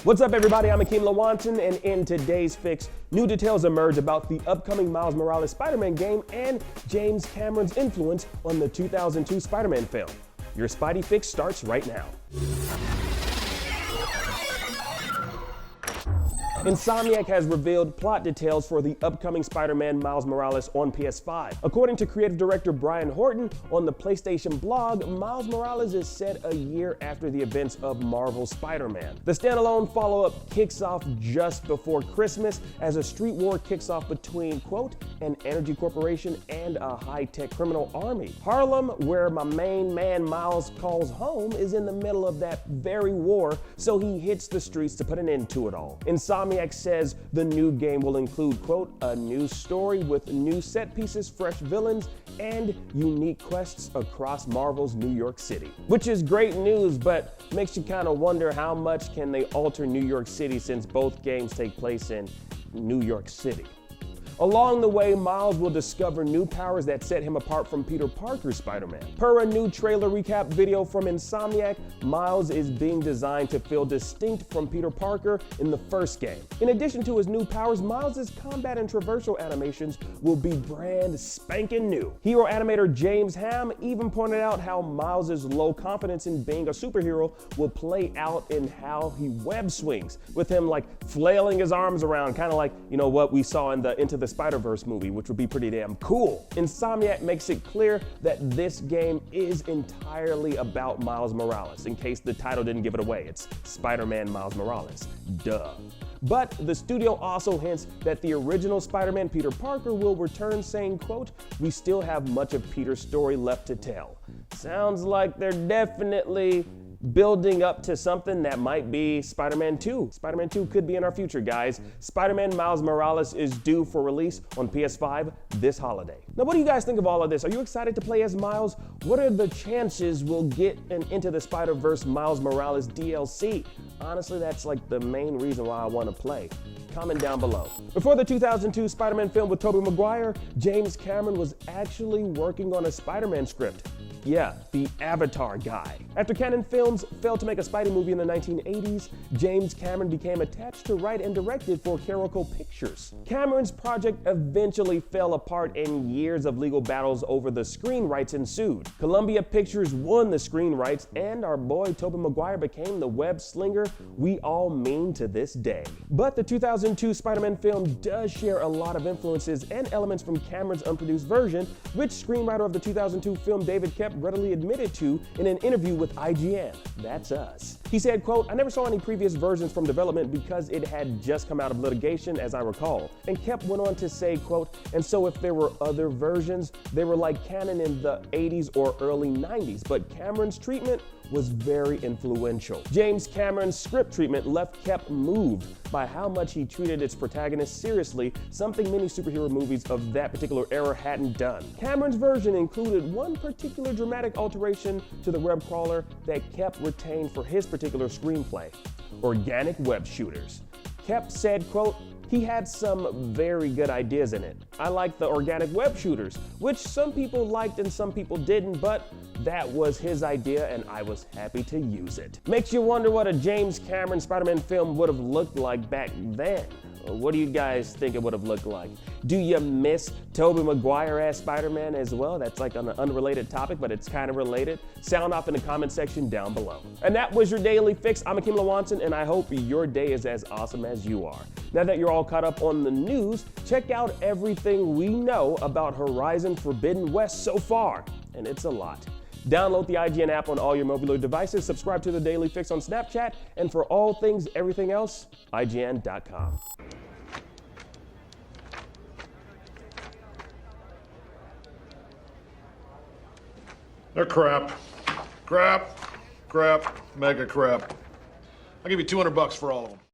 What's up, everybody? I'm Akeem Lawanton, and in today's fix, new details emerge about the upcoming Miles Morales Spider-Man game and James Cameron's influence on the 2002 Spider-Man film. Your Spidey fix starts right now. Insomniac has revealed plot details for the upcoming Spider-Man Miles Morales on PS5. According to creative director Brian Horton on the PlayStation blog, Miles Morales is set a year after the events of Marvel's Spider-Man. The standalone follow-up kicks off just before Christmas as a street war kicks off between, quote, an energy corporation and a high-tech criminal army. Harlem, where my main man Miles calls home, is in the middle of that very war, so he hits the streets to put an end to it all. Insomniac says the new game will include, quote, a new story with new set pieces, fresh villains, and unique quests across Marvel's New York City. Which is great news, but makes you kind of wonder how much can they alter New York City since both games take place in New York City. Along the way, Miles will discover new powers that set him apart from Peter Parker's Spider-Man. Per a new trailer recap video from Insomniac, Miles is being designed to feel distinct from Peter Parker in the first game. In addition to his new powers, Miles' combat and traversal animations will be brand spanking new. Hero animator James Ham even pointed out how Miles' low confidence in being a superhero will play out in how he web swings, with him like flailing his arms around, kind of like, you know, what we saw in the Into the Spider-Verse movie, which would be pretty damn cool. Insomniac makes it clear that this game is entirely about Miles Morales, in case the title didn't give it away. It's Spider-Man Miles Morales. Duh. But the studio also hints that the original Spider-Man Peter Parker will return, saying, quote, we still have much of Peter's story left to tell. Sounds like they're definitely building up to something that might be Spider-Man 2. Spider-Man 2 could be in our future, guys. Spider-Man Miles Morales is due for release on PS5 this holiday. Now, what do you guys think of all of this? Are you excited to play as Miles? What are the chances we'll get an Into the Spider-Verse Miles Morales DLC? Honestly, that's like the main reason why I want to play. Comment down below. Before the 2002 Spider-Man film with Tobey Maguire, James Cameron was actually working on a Spider-Man script. Yeah, the Avatar guy. After Canon Films failed to make a Spidey movie in the 1980s, James Cameron became attached to write and direct it for Carolco Pictures. Cameron's project eventually fell apart and years of legal battles over the screen rights ensued. Columbia Pictures won the screen rights and our boy Tobey Maguire became the web slinger we all mean to this day. But the 2002 Spider-Man film does share a lot of influences and elements from Cameron's unproduced version, which screenwriter of the 2002 film David Koepp readily admitted to in an interview with IGN. That's us. He said, quote, I never saw any previous versions from development because it had just come out of litigation, as I recall. And Koepp went on to say, quote, and so if there were other versions, they were like canon in the 80s or early 90s, but Cameron's treatment was very influential. James Cameron's script treatment left Koepp moved by how much he treated its protagonist seriously, something many superhero movies of that particular era hadn't done. Cameron's version included one particular dramatic alteration to the web crawler that Koepp retained for his particular screenplay: organic web shooters. Koepp said, quote, he had some very good ideas in it. I liked the organic web shooters, which some people liked and some people didn't, but that was his idea and I was happy to use it. Makes you wonder what a James Cameron Spider-Man film would have looked like back then. What do you guys think it would have looked like? Do you miss Tobey Maguire as Spider-Man as well? That's like an unrelated topic, but it's kind of related. Sound off in the comment section down below. And that was your Daily Fix. I'm Akeem Lawanton, and I hope your day is as awesome as you are. Now that you're all caught up on the news, check out everything we know about Horizon Forbidden West so far, and it's a lot. Download the IGN app on all your mobile devices, subscribe to the Daily Fix on Snapchat, and for all things everything else, IGN.com. They're crap. Crap. Crap. Mega crap. I'll give you $200 for all of them.